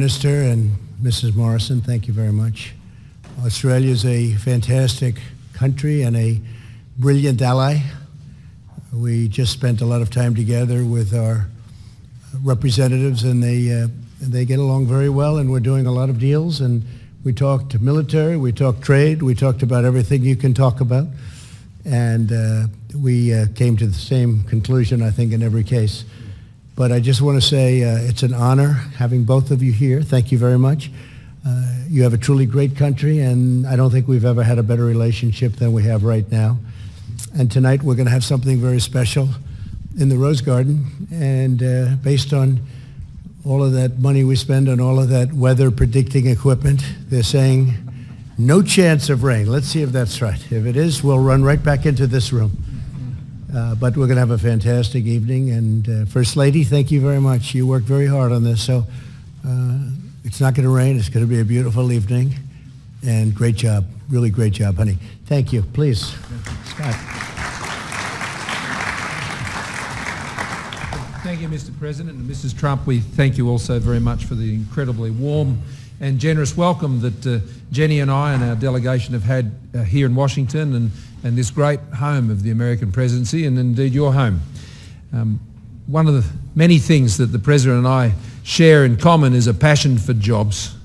Minister and Mrs. Morrison, thank you very much. Australia is a fantastic country and a brilliant ally. We just spent a lot of time together with our representatives, and they get along very well, and we're doing a lot of deals, and we talked military, we talked trade, we talked about everything you can talk about, and we came to the same conclusion, I think, in every case. But I just want to say it's an honor having both of you here. Thank you very much. You have a truly great country, and I don't think we've ever had a better relationship than we have right now. And tonight we're going to have something very special in the Rose Garden, and based on all of that money we spend on all of that weather predicting equipment, they're saying no chance of rain. Let's see if that's right. If it is, we'll run right back into this room. But we're going to have a fantastic evening. And First Lady, thank you very much. You worked very hard on this. So it's not going to rain. It's going to be a beautiful evening. And great job. Really great job, honey. Thank you. Please, Scott. Thank you, Mr. President. And Mrs. Trump, we thank you also very much for the incredibly warm and generous welcome that Jenny and I and our delegation have had here in Washington and this great home of the American presidency, and indeed your home. One of the many things that the President and I share in common is a passion for jobs.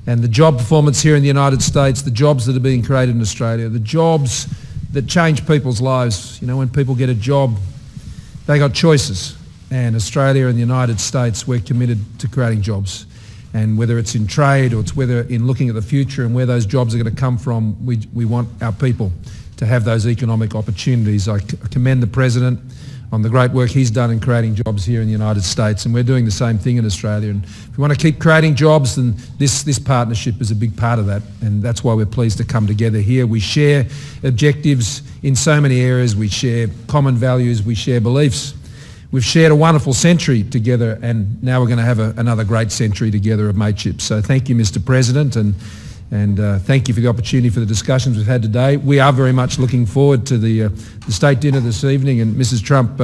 And the job performance here in the United States, the jobs that are being created in Australia, the jobs that change people's lives. You know, when people get a job, they got choices. And Australia and the United States, we're committed to creating jobs. And whether it's in trade or it's whether in looking at the future and where those jobs are going to come from, we want our people to have those economic opportunities. I commend the President on the great work he's done in creating jobs here in the United States, and we're doing the same thing in Australia. And if we want to keep creating jobs, then this partnership is a big part of that, and that's why we're pleased to come together here. We share objectives in so many areas. We share common values. We share beliefs. We've shared a wonderful century together, and now we're going to have another great century together of mateship. So thank you, Mr. President, and thank you for the opportunity for the discussions we've had today. We are very much looking forward to the state dinner this evening, and Mrs. Trump,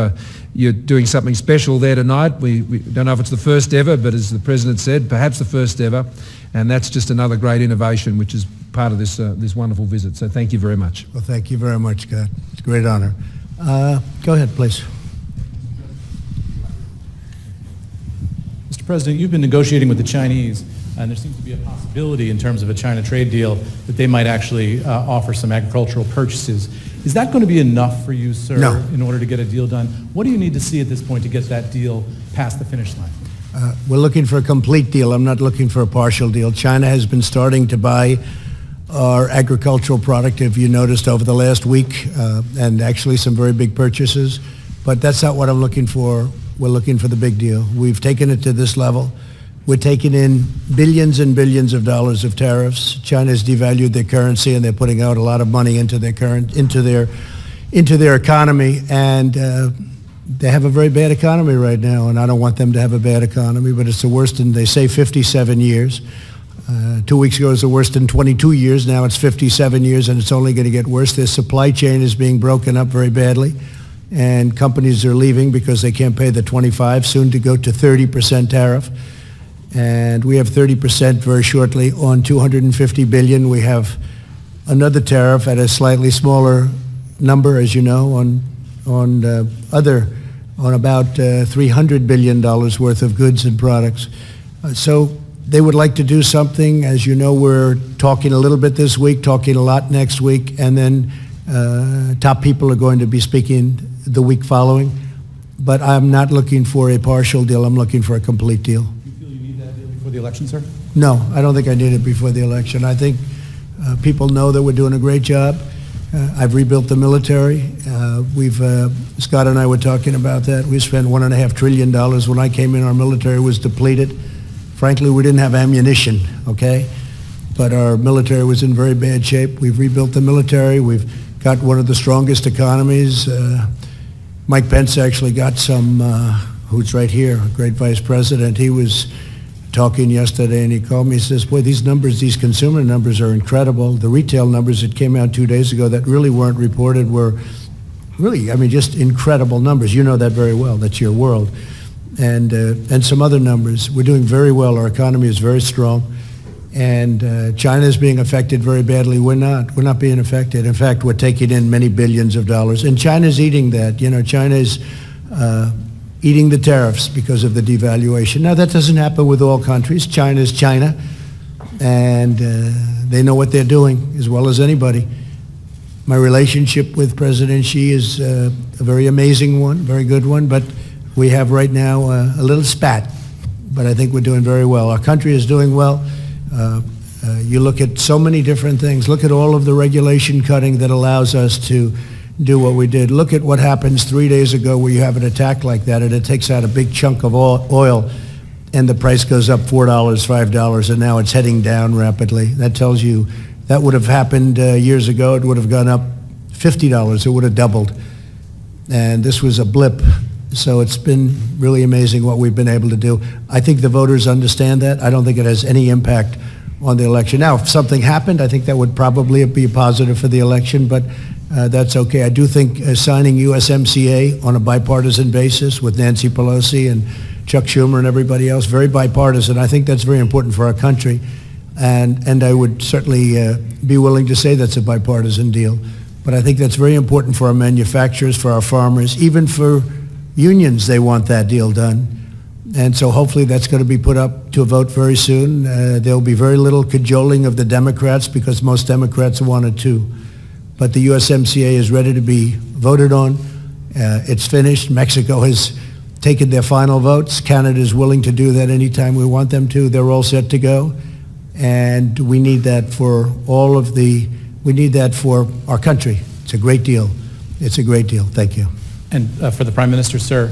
you're doing something special there tonight. We don't know if it's the first ever, but as the President said, perhaps the first ever, and that's just another great innovation which is part of this wonderful visit. So thank you very much. Well, thank you very much, Scott. It's a great honor. Go ahead, please. Mr. President, you've been negotiating with the Chinese, and there seems to be a possibility in terms of a China trade deal that they might actually offer some agricultural purchases. Is that going to be enough for you, sir, No. in order to get a deal done? What do you need to see at this point to get that deal past the finish line? We're looking for a complete deal. I'm not looking for a partial deal. China has been starting to buy our agricultural product, if you noticed, over the last week, and actually some very big purchases. But that's not what I'm looking for. We're looking for the big deal. We've taken it to this level. We're taking in billions and billions of dollars of tariffs. China's devalued their currency, and they're putting out a lot of money into their economy, and they have a very bad economy right now, and I don't want them to have a bad economy, but it's the worst in, they say, 57 years. 2 weeks ago it was the worst in 22 years. Now it's 57 years, and it's only going to get worse. Their supply chain is being broken up very badly, and companies are leaving because they can't pay the 25, soon to go to 30% tariff. And we have 30% very shortly on $250 billion. We have another tariff at a slightly smaller number, as you know, on about $300 billion worth of goods and products. So they would like to do something. As you know, we're talking a little bit this week, talking a lot next week, and then top people are going to be speaking the week following. But I'm not looking for a partial deal. I'm looking for a complete deal. For the election, sir? No, I don't think I need it before the election. I think people know that we're doing a great job. I've rebuilt the military. Scott and I were talking about that. We spent $1.5 trillion. When I came in, our military was depleted. Frankly, we didn't have ammunition, okay? But our military was in very bad shape. We've rebuilt the military. We've got one of the strongest economies. Mike Pence actually got some, who's right here, a great vice president. He was talking yesterday, and he called me. He says, boy, these numbers, these consumer numbers are incredible. The retail numbers that came out 2 days ago that really weren't reported were really, I mean, just incredible numbers. You know that very well. That's your world. and some other numbers. We're doing very well. Our economy is very strong. And China is being affected very badly. We're not. We're not being affected. In fact, we're taking in many billions of dollars. And China's eating that. You know, China is eating the tariffs because of the devaluation. Now, that doesn't happen with all countries. China is China. And they know what they're doing as well as anybody. My relationship with President Xi is a very amazing one, very good one. But we have right now a little spat. But I think we're doing very well. Our country is doing well. You look at so many different things. Look at all of the regulation cutting that allows us to do what we did. Look at what happens 3 days ago where you have an attack like that and it takes out a big chunk of oil and the price goes up $4, $5, and now it's heading down rapidly. That tells you that would have happened years ago. It would have gone up $50. It would have doubled. And this was a blip. So it's been really amazing what we've been able to do. I think the voters understand that. I don't think it has any impact on the election. Now, if something happened, I think that would probably be a positive for the election, but that's okay. I do think signing USMCA on a bipartisan basis with Nancy Pelosi and Chuck Schumer and everybody else, very bipartisan. I think that's very important for our country. And I would certainly be willing to say that's a bipartisan deal. But I think that's very important for our manufacturers, for our farmers, even for unions. They want that deal done. And so hopefully that's going to be put up to a vote very soon. There'll be very little cajoling of the Democrats because most Democrats want it too. But the USMCA is ready to be voted on. It's finished. Mexico has taken their final votes. Canada is willing to do that anytime we want them to. They're all set to go. And we need that for we need that for our country. It's a great deal. It's a great deal. Thank you. And for the Prime Minister, sir,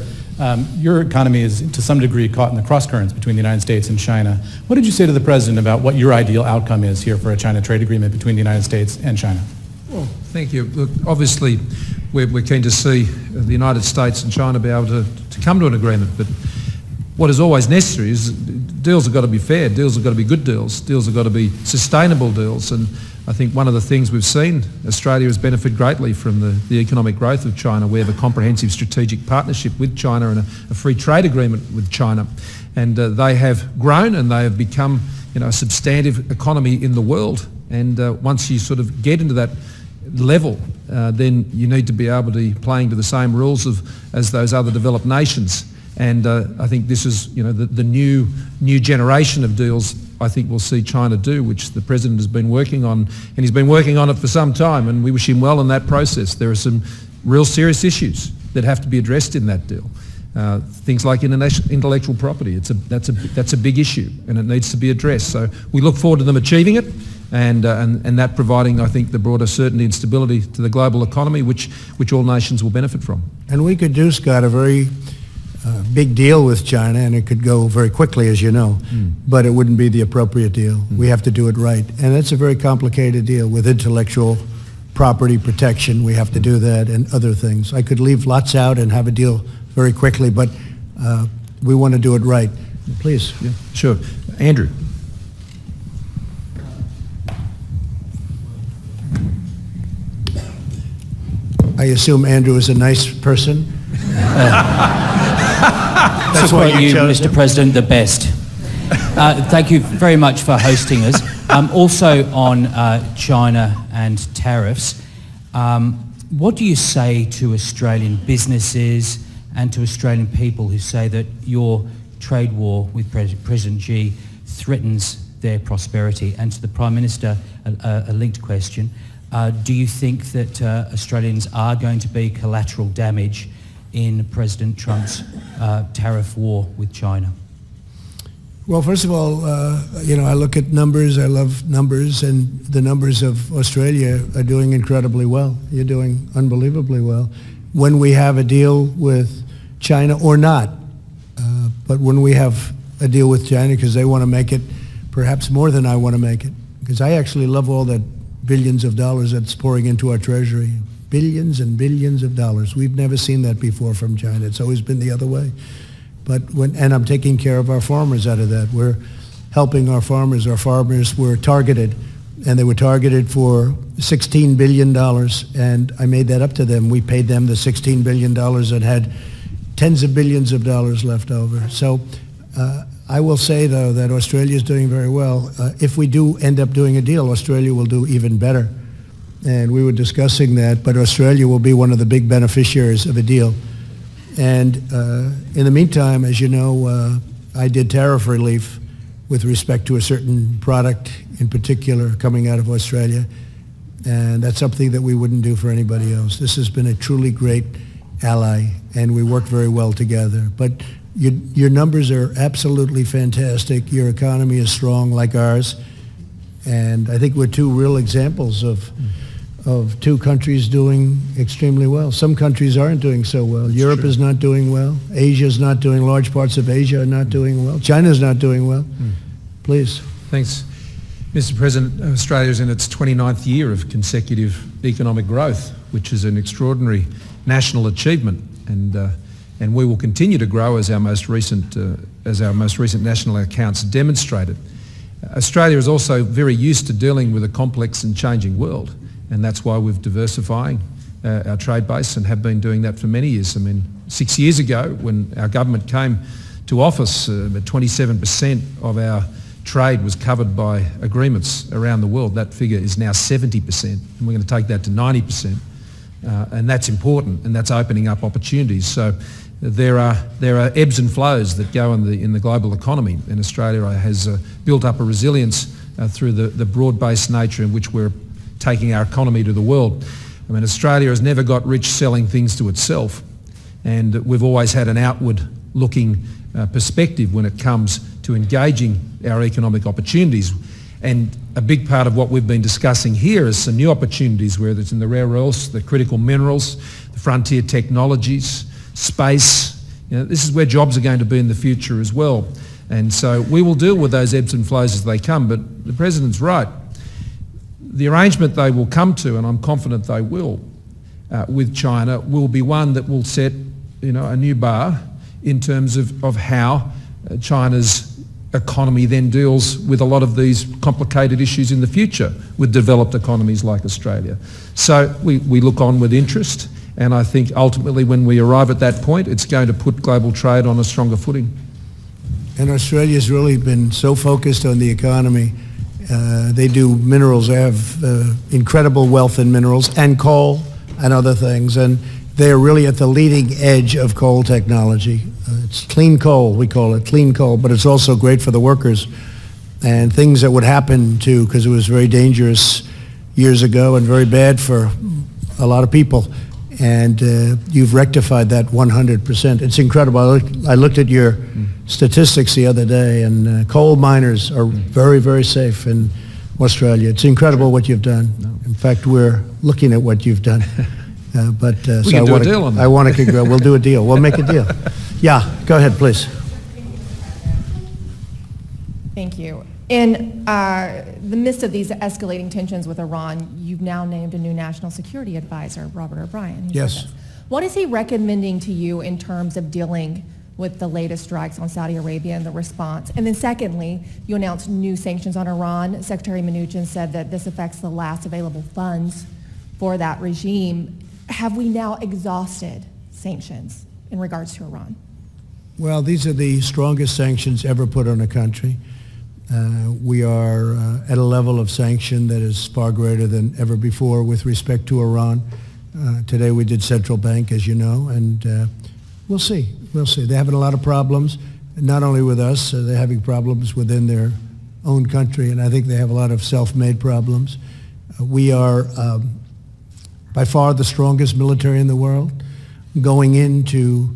your economy is to some degree caught in the cross-currents between the United States and China. What did you say to the President about what your ideal outcome is here for a China trade agreement between the United States and China? Well, thank you. Look, obviously, we're keen to see the United States and China be able to come to an agreement, but what is always necessary is deals have got to be fair, deals have got to be good deals have got to be sustainable deals, and I think one of the things we've seen, Australia has benefited greatly from the economic growth of China. We have a comprehensive strategic partnership with China and a free trade agreement with China. And they have grown and they have become, a substantive economy in the world. And once you sort of get into that level, then you need to be able to be playing to the same rules as those other developed nations. And I think this is, the new generation of deals I think we'll see China do, which the President has been working on, and he's been working on it for some time, and we wish him well in that process. There are some real serious issues that have to be addressed in that deal. Things like intellectual property, that's a big issue, and it needs to be addressed. So we look forward to them achieving it, and that providing, I think, the broader certainty and stability to the global economy, which all nations will benefit from. And we could do, Scott, a very big deal with China, and it could go very quickly, as you know, but it wouldn't be the appropriate deal. We have to do it right. And that's a very complicated deal with intellectual property protection. We have to do that and other things. I could leave lots out and have a deal very quickly, but we want to do it right. Please. Yeah, sure. Andrew. I assume Andrew is a nice person. That's why you, Mr. President, the best. Thank you very much for hosting us. Also on China and tariffs, what do you say to Australian businesses and to Australian people who say that your trade war with President Xi threatens their prosperity? And to the Prime Minister, a linked question. Do you think that Australians are going to be collateral damage in President Trump's tariff war with China? Well, first of all, I look at numbers. I love numbers, and the numbers of Australia are doing incredibly well. You're doing unbelievably well. When we have a deal with China or not, but when we have a deal with China because they want to make it perhaps more than I want to make it, because I actually love all that billions of dollars that's pouring into our treasury. Billions and billions of dollars. We've never seen that before from China. It's always been the other way. And I'm taking care of our farmers out of that. We're helping our farmers. Our farmers were targeted, and they were targeted for $16 billion, and I made that up to them. We paid them the $16 billion and had tens of billions of dollars left over. So I will say, though, that Australia is doing very well. If we do end up doing a deal, Australia will do even better. And we were discussing that, but Australia will be one of the big beneficiaries of a deal. And in the meantime, as you know, I did tariff relief with respect to a certain product in particular coming out of Australia. And that's something that we wouldn't do for anybody else. This has been a truly great ally, and we work very well together. But your numbers are absolutely fantastic. Your economy is strong like ours. And I think we're two real examples of two countries doing extremely well. Some countries aren't doing so well. That's Europe is not doing well. Asia is not doing, large parts of Asia are not doing well. China's not doing well. Please. Thanks. Mr. President, Australia is in its 29th year of consecutive economic growth, which is an extraordinary national achievement, and we will continue to grow as our most recent national accounts demonstrated. Australia is also very used to dealing with a complex and changing world, and that's why we're diversifying our trade base and have been doing that for many years. I mean, 6 years ago, when our government came to office, 27% of our trade was covered by agreements around the world. That figure is now 70%, and we're going to take that to 90%. And that's important, and that's opening up opportunities. So there are ebbs and flows that go in the global economy, and Australia has built up a resilience through the broad-based nature in which we're taking our economy to the world. I mean, Australia has never got rich selling things to itself, and we've always had an outward-looking perspective when it comes to engaging our economic opportunities. And a big part of what we've been discussing here is some new opportunities, whether it's in the rare earths, the critical minerals, the frontier technologies, space. You know, this is where jobs are going to be in the future as well. And so we will deal with those ebbs and flows as they come, but the President's right. The arrangement they will come to, and I'm confident they will, with China, will be one that will set, a new bar in terms of how China's economy then deals with a lot of these complicated issues in the future with developed economies like Australia. So we look on with interest, and I think ultimately when we arrive at that point, it's going to put global trade on a stronger footing. And Australia's really been so focused on the economy. They do minerals. They have incredible wealth in minerals and coal and other things, and they're really at the leading edge of coal technology. It's clean coal, we call it, clean coal, but it's also great for the workers. And things that would happen to, because it was very dangerous years ago and very bad for a lot of people. And you've rectified that 100%. It's incredible. I looked at your statistics the other day, and coal miners are very, very safe in Australia. It's incredible what you've done. In fact, we're looking at what you've done. We can do a deal on that. I want to. We'll do a deal. We'll make a deal. Yeah, go ahead, please. Thank you. In the midst of these escalating tensions with Iran, you've now named a new national security advisor, Robert O'Brien. Yes. What is he recommending to you in terms of dealing with the latest strikes on Saudi Arabia and the response? And then secondly, you announced new sanctions on Iran. Secretary Mnuchin said that this affects the last available funds for that regime. Have we now exhausted sanctions in regards to Iran? Well, these are the strongest sanctions ever put on a country. We are at a level of sanction that is far greater than ever before with respect to Iran. Today we did central bank, as you know, and we'll see. We'll see. They're having a lot of problems, not only with us, they're having problems within their own country, and I think they have a lot of self-made problems. We are by far the strongest military in the world. Going into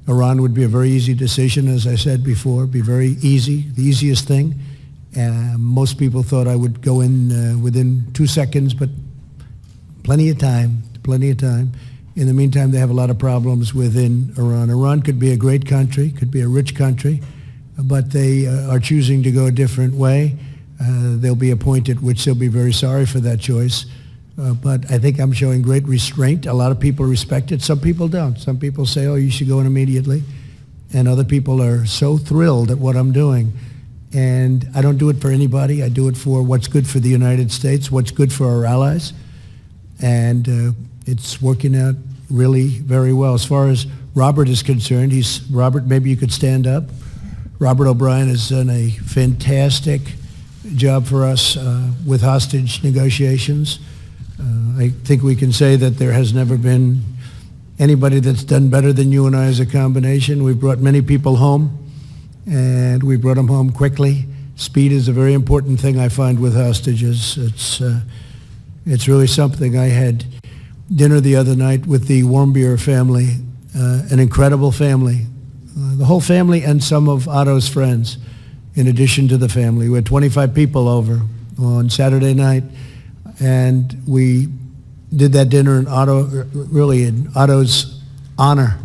Iran would be a very easy decision, as I said before, be very easy, the easiest thing. Most people thought I would go in within 2 seconds, but plenty of time. In the meantime, they have a lot of problems within Iran. Iran could be a great country, could be a rich country, but they are choosing to go a different way. There'll be a point at which they'll be very sorry for that choice. But I think I'm showing great restraint. A lot of people respect it. Some people don't. Some people say, oh, you should go in immediately. And other people are so thrilled at what I'm doing. And I don't do it for anybody. I do it for what's good for the United States, what's good for our allies. And it's working out really very well. As far as Robert is concerned. Robert, maybe you could stand up. Robert O'Brien has done a fantastic job for us with hostage negotiations. I think we can say that there has never been anybody that's done better than you and I as a combination. We've brought many people home, and we brought them home quickly. Speed is a very important thing I find with hostages. It's really something. I had dinner the other night with the Warmbier family, an incredible family. The whole family and some of Otto's friends, in addition to the family. We had 25 people over on Saturday night, and we did that dinner in Otto's honor.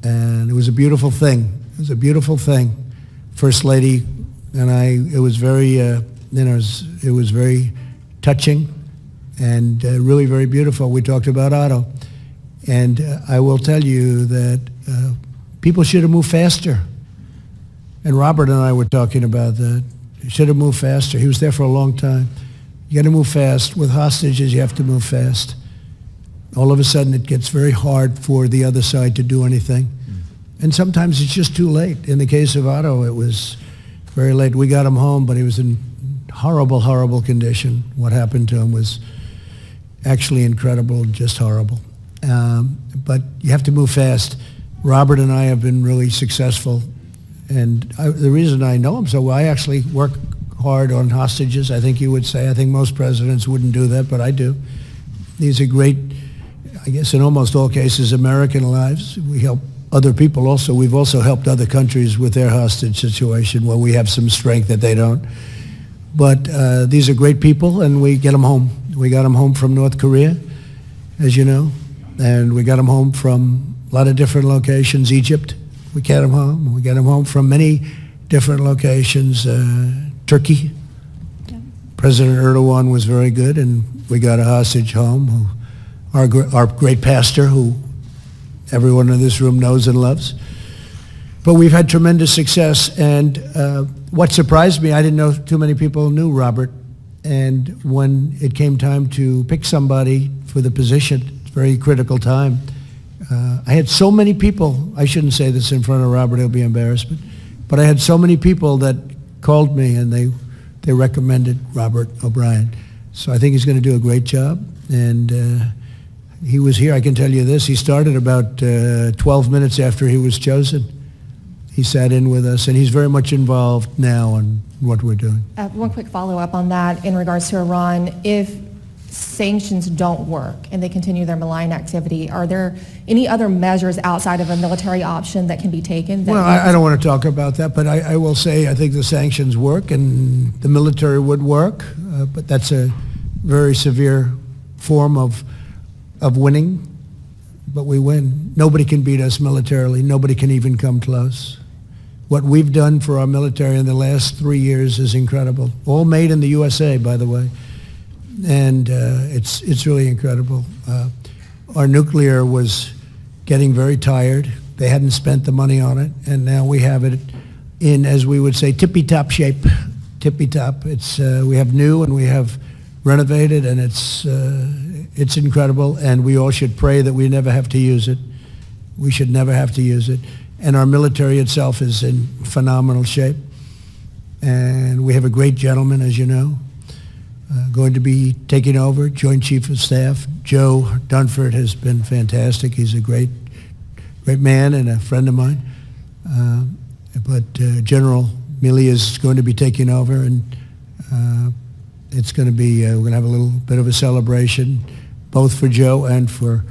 And it was a beautiful thing. It was a beautiful thing. First Lady and it was very, it was very touching and really very beautiful. We talked about Otto. And I will tell you that people should have moved faster. And Robert and I were talking about that. He should have moved faster. He was there for a long time. You got to move fast. With hostages, you have to move fast. All of a sudden, it gets very hard for the other side to do anything. And sometimes it's just too late. In the case of Otto, it was very late. We got him home, but he was in horrible, horrible condition. What happened to him was actually incredible, just horrible. But you have to move fast. Robert and I have been really successful. And the reason I know him so well, I actually work hard on hostages, I think you would say. I think most presidents wouldn't do that, but I do. These are great, I guess in almost all cases, American lives. We help other people also. We've also helped other countries with their hostage situation where we have some strength that they don't. But these are great people, and we get them home. We got them home from North Korea, as you know, and we got them home from a lot of different locations. Egypt, we got them home. We got them home from many different locations. Turkey. Yeah. President Erdogan was very good, and we got a hostage home. Our great pastor, who everyone in this room knows and loves. But we've had tremendous success, and what surprised me, I didn't know too many people knew Robert, and when it came time to pick somebody for the position, it's a very critical time, I had so many people, I shouldn't say this in front of Robert, he'll be embarrassed, but I had so many people that called me and they recommended Robert O'Brien. So I think he's going to do a great job. And he was here, I can tell you this, he started about 12 minutes after he was chosen. He sat in with us, and he's very much involved now in what we're doing. One quick follow-up on that in regards to Iran. If sanctions don't work and they continue their malign activity, are there any other measures outside of a military option that can be taken? Well, I don't want to talk about that, but I will say I think the sanctions work and the military would work, but that's a very severe form of winning, but we win. Nobody can beat us militarily. Nobody can even come close. What we've done for our military in the last 3 years is incredible. All made in the USA, by the way. And it's really incredible. Our nuclear was getting very tired. They hadn't spent the money on it, and now we have it in, as we would say, tippy-top shape. Tippy-top. We have new and we have renovated, and it's incredible, and we all should pray that we never have to use it. We should never have to use it. And our military itself is in phenomenal shape. And we have a great gentleman, as you know, going to be taking over, Joint Chief of Staff. Joe Dunford has been fantastic. He's a great man and a friend of mine. But General Milley is going to be taking over, and it's going to be, we're going to have a little bit of a celebration, both for Joe and for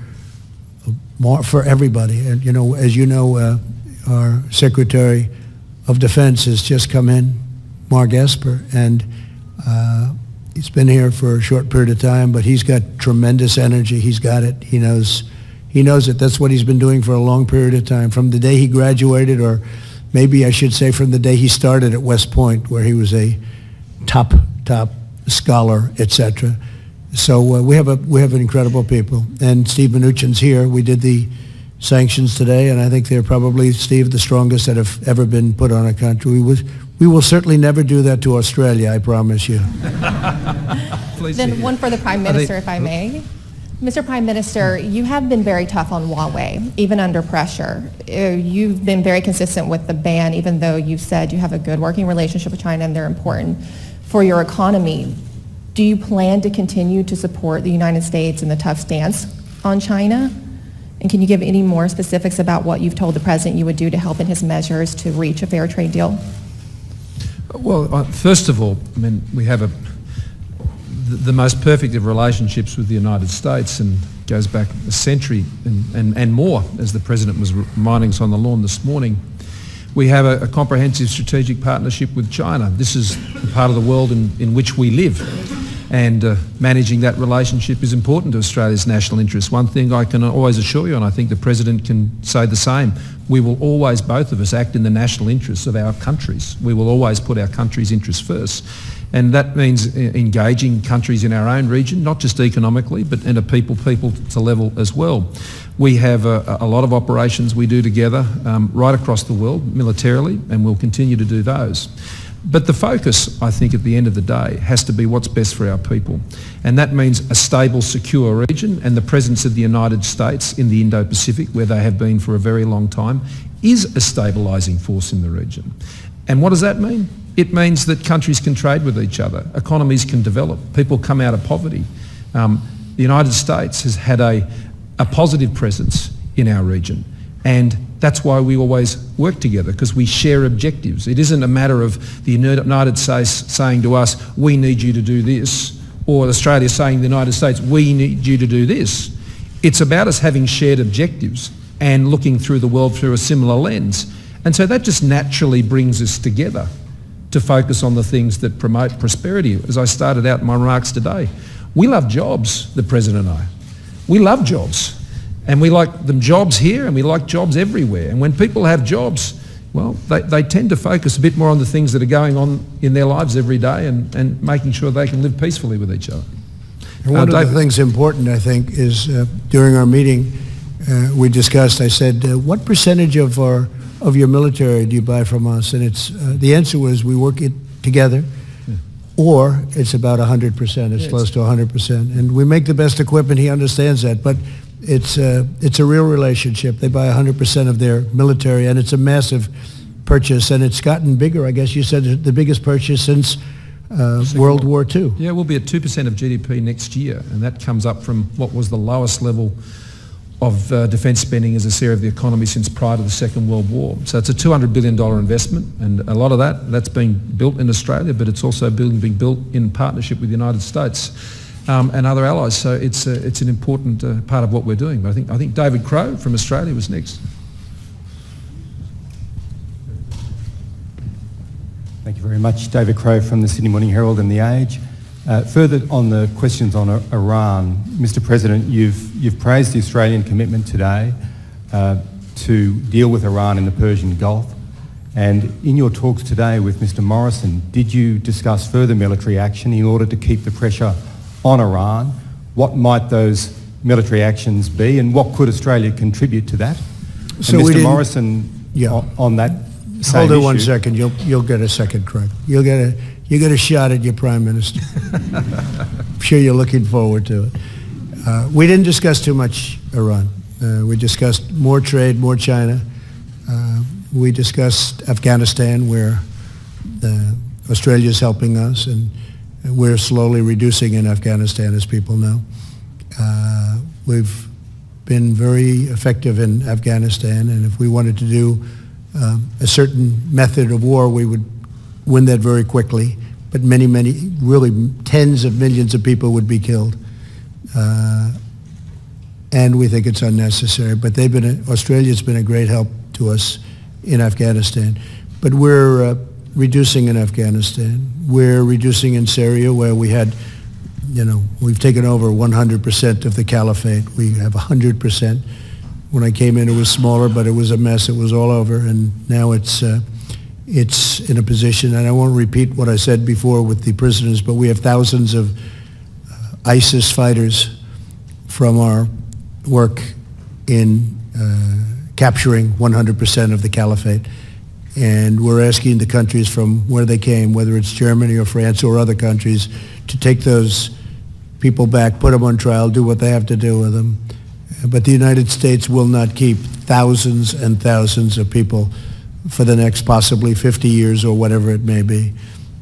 everybody. And, you know, as you know, our Secretary of Defense has just come in, Mark Esper, and he's been here for a short period of time, but he's got tremendous energy. He's got it. He knows it. That's what he's been doing for a long period of time, from the day he graduated, or maybe I should say from the day he started at West Point, where he was a top scholar, etc. So we have incredible people. And Steve Mnuchin's here. We did the sanctions today, and I think they're probably, Steve, the strongest that have ever been put on a country. We will certainly never do that to Australia, I promise you. Then one for the Prime Minister, if I may. Mr. Prime Minister, you have been very tough on Huawei, even under pressure. You've been very consistent with the ban, even though you've said you have a good working relationship with China and they're important for your economy. Do you plan to continue to support the United States in the tough stance on China? And can you give any more specifics about what you've told the President you would do to help in his measures to reach a fair trade deal? Well, first of all, I mean, we have the most perfect of relationships with the United States, and goes back a century and more, as the President was reminding us on the lawn this morning. We have a comprehensive strategic partnership with China. This is the part of the world in which we live, and managing that relationship is important to Australia's national interests. One thing I can always assure you, and I think the President can say the same, we will always, both of us, act in the national interests of our countries. We will always put our country's interests first. And that means engaging countries in our own region, not just economically, but at a people-to level as well. We have a lot of operations we do together right across the world militarily, and we'll continue to do those. But the focus, I think, at the end of the day, has to be what's best for our people. And that means a stable, secure region, and the presence of the United States in the Indo-Pacific, where they have been for a very long time, is a stabilising force in the region. And what does that mean? It means that countries can trade with each other, economies can develop, people come out of poverty. The United States has had a positive presence in our region, and that's why we always work together, because we share objectives. It isn't a matter of the United States saying to us, we need you to do this, or Australia saying to the United States, we need you to do this. It's about us having shared objectives and looking through the world through a similar lens. And so that just naturally brings us together to focus on the things that promote prosperity. As I started out in my remarks today, we love jobs, the President and I. We love jobs. And we like them jobs here, and we like jobs everywhere. And when people have jobs, well, they tend to focus a bit more on the things that are going on in their lives every day, and making sure they can live peacefully with each other. And one of the things important, I think, is during our meeting, we discussed, I said, what percentage of your military do you buy from us? And it's the answer was we work it together, or it's about 100%. It's close to 100%. And we make the best equipment. He understands that. But it's a real relationship. They buy 100% of their military, and it's a massive purchase. And it's gotten bigger. I guess you said the biggest purchase since World War II. Yeah, we'll be at 2% of GDP next year, and that comes up from what was the lowest level of defence spending as a share of the economy since prior to the Second World War. So it's a $200 billion investment, and a lot of that's being built in Australia, but it's also being built in partnership with the United States and other allies. So it's an important part of what we're doing. But I think David Crowe from Australia was next. Thank you very much. David Crowe from the Sydney Morning Herald and The Age. Further on the questions on Iran, Mr. President, you've praised the Australian commitment today to deal with Iran in the Persian Gulf. And in your talks today with Mr. Morrison, did you discuss further military action in order to keep the pressure on Iran? What might those military actions be, and what could Australia contribute to that? So and Mr. Morrison, on that same Hold it issue, 1 second. You'll get a second, Craig. You get a shot at your Prime Minister. I'm sure you're looking forward to it. We didn't discuss too much Iran. We discussed more trade, more China. We discussed Afghanistan, where Australia's helping us, and we're slowly reducing in Afghanistan, as people know. We've been very effective in Afghanistan, and if we wanted to do a certain method of war, we would win that very quickly, but many, really tens of millions of people would be killed. And we think it's unnecessary, but Australia's been a great help to us in Afghanistan. But we're reducing in Afghanistan. We're reducing in Syria, where we had, we've taken over 100% of the caliphate. We have 100%. When I came in, it was smaller, but it was a mess. It was all over, and now it's in a position, and I won't repeat what I said before with the prisoners, but we have thousands of ISIS fighters from our work in capturing 100% of the caliphate. And we're asking the countries from where they came, whether it's Germany or France or other countries, to take those people back, put them on trial, do what they have to do with them. But the United States will not keep thousands and thousands of people for the next possibly 50 years or whatever it may be.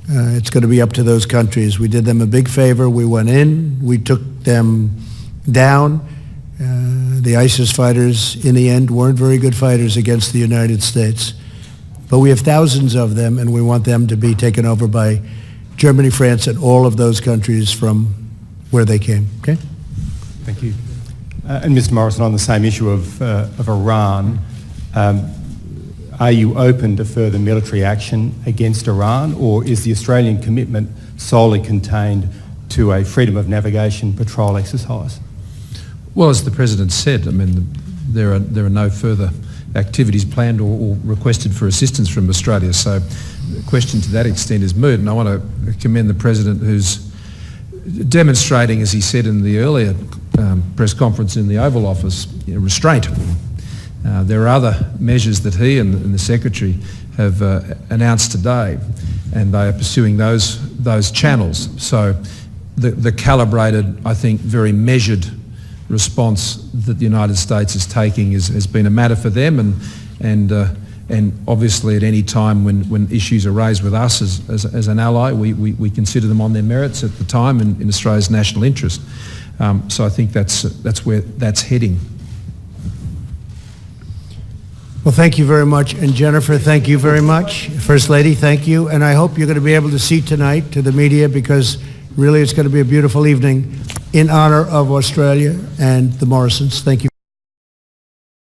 It's going to be up to those countries. We did them a big favor. We went in. We took them down. The ISIS fighters, in the end, weren't very good fighters against the United States. But we have thousands of them, and we want them to be taken over by Germany, France, and all of those countries from where they came. Okay? Thank you. And Mr. Morrison, on the same issue of Iran, are you open to further military action against Iran, or is the Australian commitment solely contained to a freedom of navigation patrol exercise? Well, as the President said, I mean, there are no further activities planned or requested for assistance from Australia. So the question to that extent is moot. And I want to commend the President, who's demonstrating, as he said in the earlier press conference in the Oval Office, restraint. There are other measures that he and the Secretary have announced today, and they are pursuing those channels. So the calibrated, I think, very measured response that the United States is taking has been a matter for them, and obviously at any time when issues are raised with us as an ally, we consider them on their merits at the time in Australia's national interest. So I think that's where that's heading. Well, thank you very much. And Jennifer, thank you very much. First Lady, thank you. And I hope you're going to be able to see tonight to the media, because really it's going to be a beautiful evening in honor of Australia and the Morrisons. Thank you.